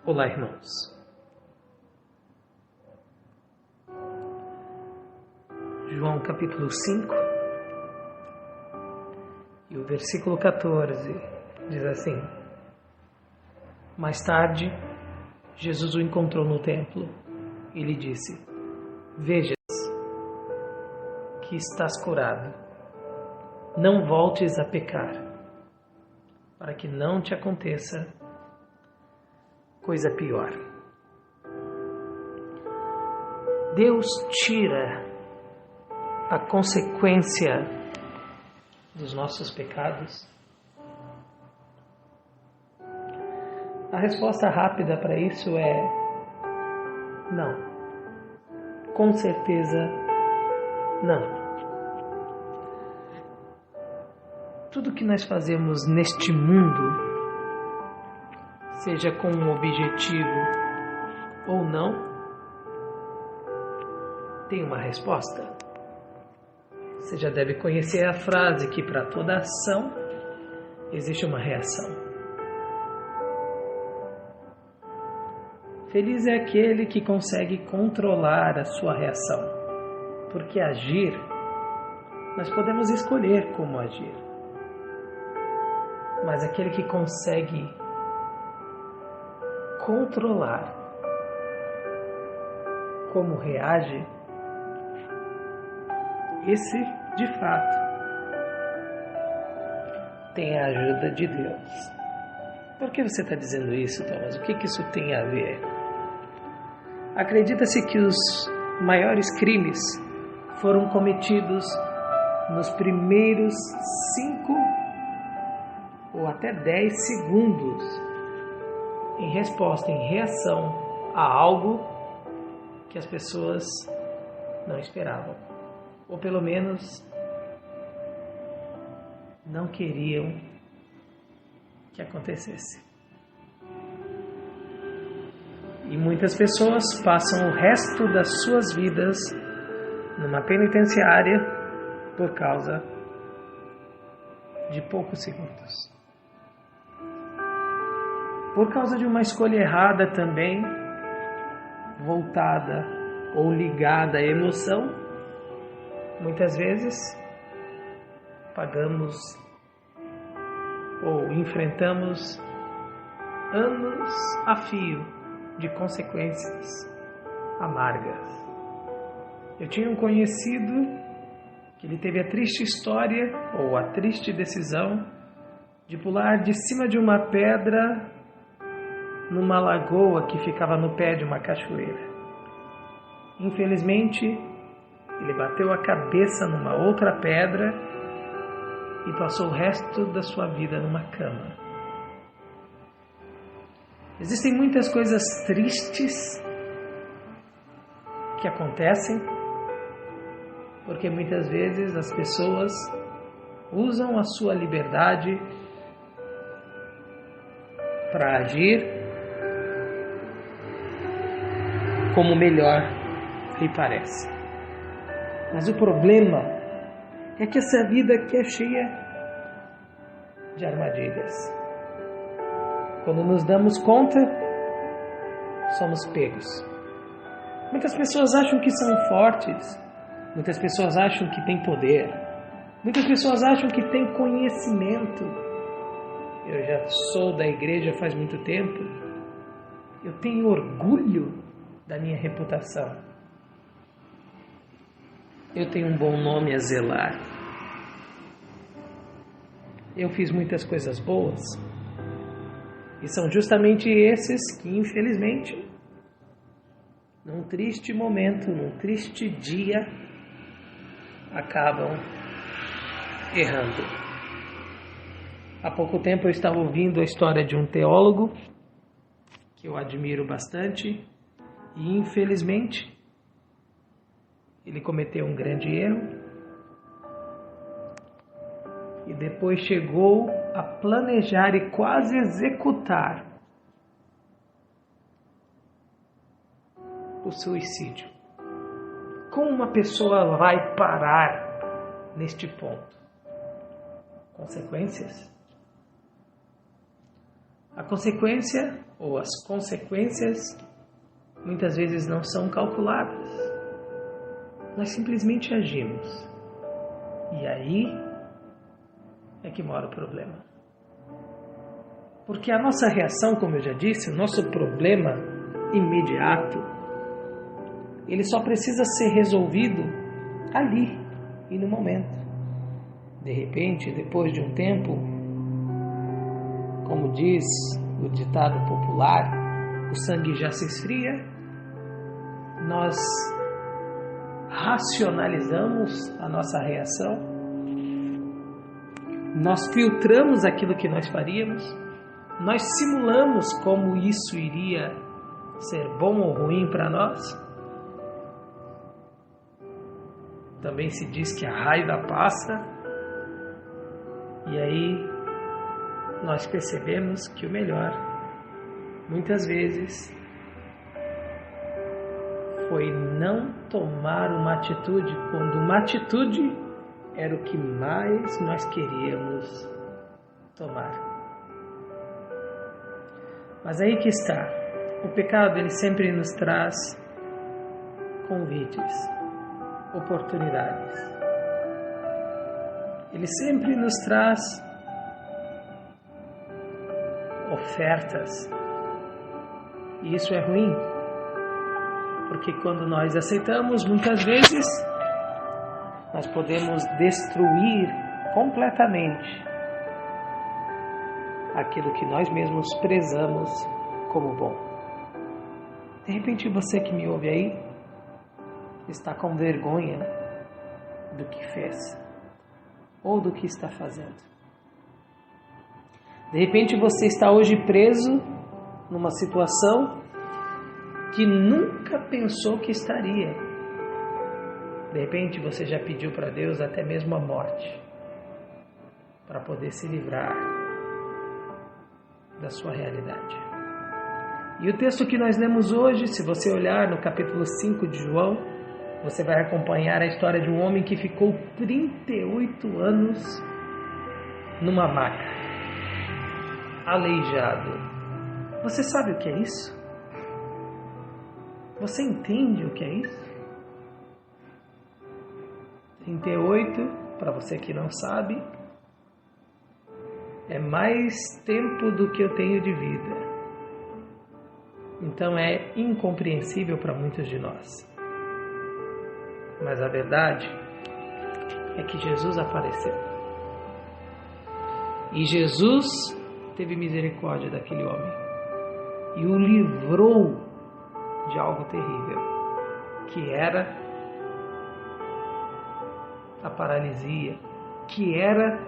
Olá, irmãos. João capítulo 5 e o versículo 14 diz assim: Mais tarde, Jesus o encontrou no templo e lhe disse: Vejas que estás curado. Não voltes a pecar, para que não te aconteça coisa pior. Deus tira a consequência dos nossos pecados? A resposta rápida para isso é não. Com certeza, não. Tudo que nós fazemos neste mundo, seja com um objetivo ou não, tem uma resposta. Você já deve conhecer a frase que para toda ação existe uma reação. Feliz é aquele que consegue controlar a sua reação, porque agir, nós podemos escolher como agir. Mas aquele que consegue controlar como reage, esse, de fato, tem a ajuda de Deus. Por que você está dizendo isso, Thomas? O que isso tem a ver? Acredita-se que os maiores crimes foram cometidos nos primeiros 5 ou até 10 segundos em resposta, em reação a algo que as pessoas não esperavam. Ou pelo menos não queriam que acontecesse. E muitas pessoas passam o resto das suas vidas numa penitenciária por causa de poucos segundos. Por causa de uma escolha errada também, voltada ou ligada à emoção, muitas vezes pagamos ou enfrentamos anos a fio de consequências amargas. Eu tinha um conhecido que ele teve a triste história ou a triste decisão de pular de cima de uma pedra numa lagoa que ficava no pé de uma cachoeira. Infelizmente, ele bateu a cabeça numa outra pedra e passou o resto da sua vida numa cama. Existem muitas coisas tristes que acontecem porque muitas vezes as pessoas usam a sua liberdade para agir como melhor lhe parece. Mas o problema é que essa vida aqui é cheia de armadilhas. Quando nos damos conta, somos pegos. Muitas pessoas acham que são fortes, muitas pessoas acham que têm poder, muitas pessoas acham que têm conhecimento. Eu já sou da igreja faz muito tempo, eu tenho orgulho da minha reputação. Eu tenho um bom nome a zelar. Eu fiz muitas coisas boas. E são justamente esses que, infelizmente, num triste momento, num triste dia, acabam errando. Há pouco tempo eu estava ouvindo a história de um teólogo que eu admiro bastante e, infelizmente, ele cometeu um grande erro e depois chegou a planejar e quase executar o suicídio. Como uma pessoa vai parar neste ponto? Consequências? A consequência ou as consequências muitas vezes não são calculadas. Nós simplesmente agimos. E aí é que mora o problema. Porque a nossa reação, como eu já disse, o nosso problema imediato, ele só precisa ser resolvido ali e no momento. De repente, depois de um tempo, como diz o ditado popular, o sangue já se esfria, nós racionalizamos a nossa reação, nós filtramos aquilo que nós faríamos, nós simulamos como isso iria ser bom ou ruim para nós. Também se diz que a raiva passa, e aí nós percebemos que o melhor, muitas vezes, foi não tomar uma atitude, quando uma atitude era o que mais nós queríamos tomar. Mas aí que está, o pecado ele sempre nos traz convites, oportunidades. Ele sempre nos traz ofertas. E isso é ruim, porque quando nós aceitamos, muitas vezes, nós podemos destruir completamente aquilo que nós mesmos prezamos como bom. De repente, você que me ouve aí, está com vergonha do que fez, ou do que está fazendo. De repente, você está hoje preso numa situação que nunca pensou que estaria. De repente você já pediu para Deus até mesmo a morte, para poder se livrar da sua realidade. E o texto que nós lemos hoje, se você olhar no capítulo 5 de João, você vai acompanhar a história de um homem que ficou 38 anos numa maca, aleijado. Você sabe o que é isso? Você entende o que é isso? 38, para você que não sabe, é mais tempo do que eu tenho de vida. Então é incompreensível para muitos de nós. Mas a verdade é que Jesus apareceu. E Jesus teve misericórdia daquele homem e o livrou de algo terrível, que era a paralisia, que era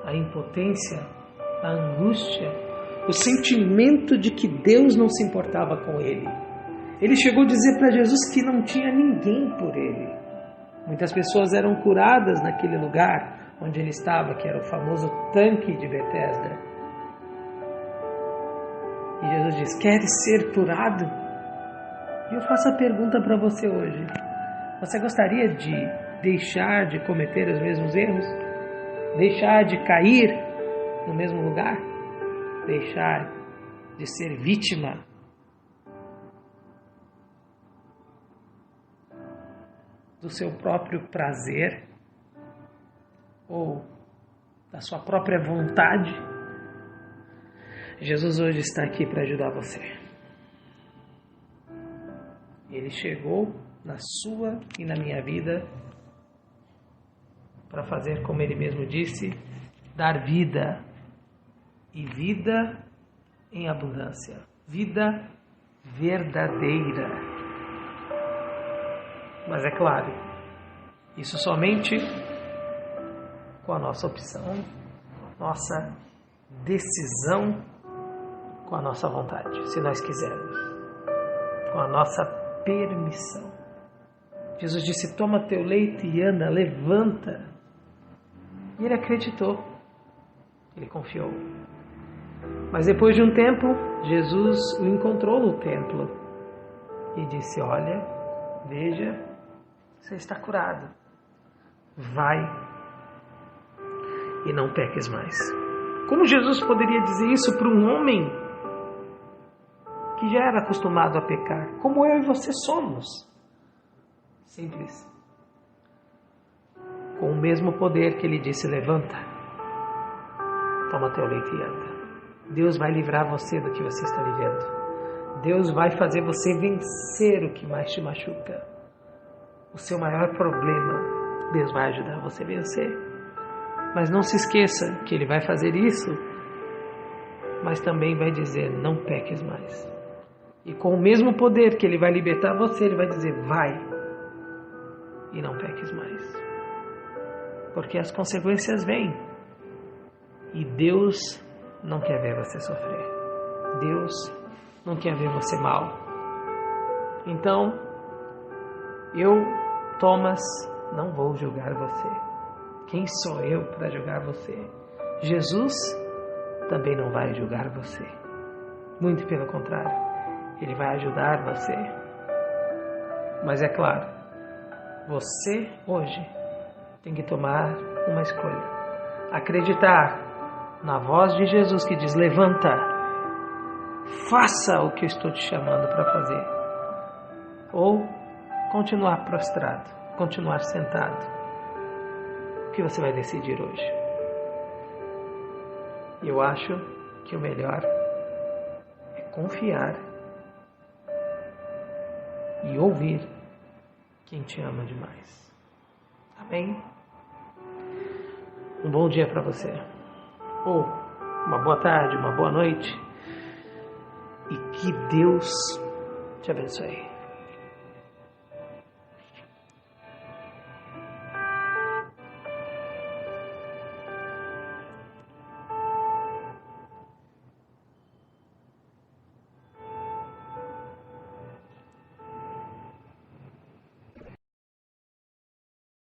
a impotência, a angústia, o sentimento de que Deus não se importava com ele. Ele chegou a dizer para Jesus que não tinha ninguém por ele. Muitas pessoas eram curadas naquele lugar onde ele estava, que era o famoso tanque de Betesda. E Jesus diz: queres ser curado? E eu faço a pergunta para você hoje. Você gostaria de deixar de cometer os mesmos erros? Deixar de cair no mesmo lugar? Deixar de ser vítima do seu próprio prazer ou da sua própria vontade? Jesus hoje está aqui para ajudar você. Ele chegou na sua e na minha vida para fazer, como ele mesmo disse, dar vida, e vida em abundância, vida verdadeira. Mas é claro, isso somente com a nossa opção, nossa decisão, com a nossa vontade, se nós quisermos, com a nossa permissão. Jesus disse: toma teu leito e anda, levanta. E ele acreditou, ele confiou. Mas depois de um tempo, Jesus o encontrou no templo e disse: olha, veja, você está curado. Vai e não peques mais. Como Jesus poderia dizer isso para um homem que já era acostumado a pecar, como eu e você somos? Simples. Com o mesmo poder que ele disse, levanta, toma teu leito e anda. Deus vai livrar você do que você está vivendo. Deus vai fazer você vencer o que mais te machuca. O seu maior problema, Deus vai ajudar você a vencer. Mas não se esqueça que Ele vai fazer isso, mas também vai dizer, não peques mais. E com o mesmo poder que Ele vai libertar você, Ele vai dizer, vai e não peques mais. Porque as consequências vêm. E Deus não quer ver você sofrer. Deus não quer ver você mal. Então, eu, Thomas, não vou julgar você. Quem sou eu para julgar você? Jesus também não vai julgar você. Muito pelo contrário. Ele vai ajudar você. Mas é claro, você hoje tem que tomar uma escolha. Acreditar na voz de Jesus que diz, levanta, faça o que eu estou te chamando para fazer. Ou continuar prostrado, continuar sentado. O que você vai decidir hoje? Eu acho que o melhor é confiar e ouvir quem te ama demais. Amém? Um bom dia para você. Ou uma boa tarde, uma boa noite. E que Deus te abençoe.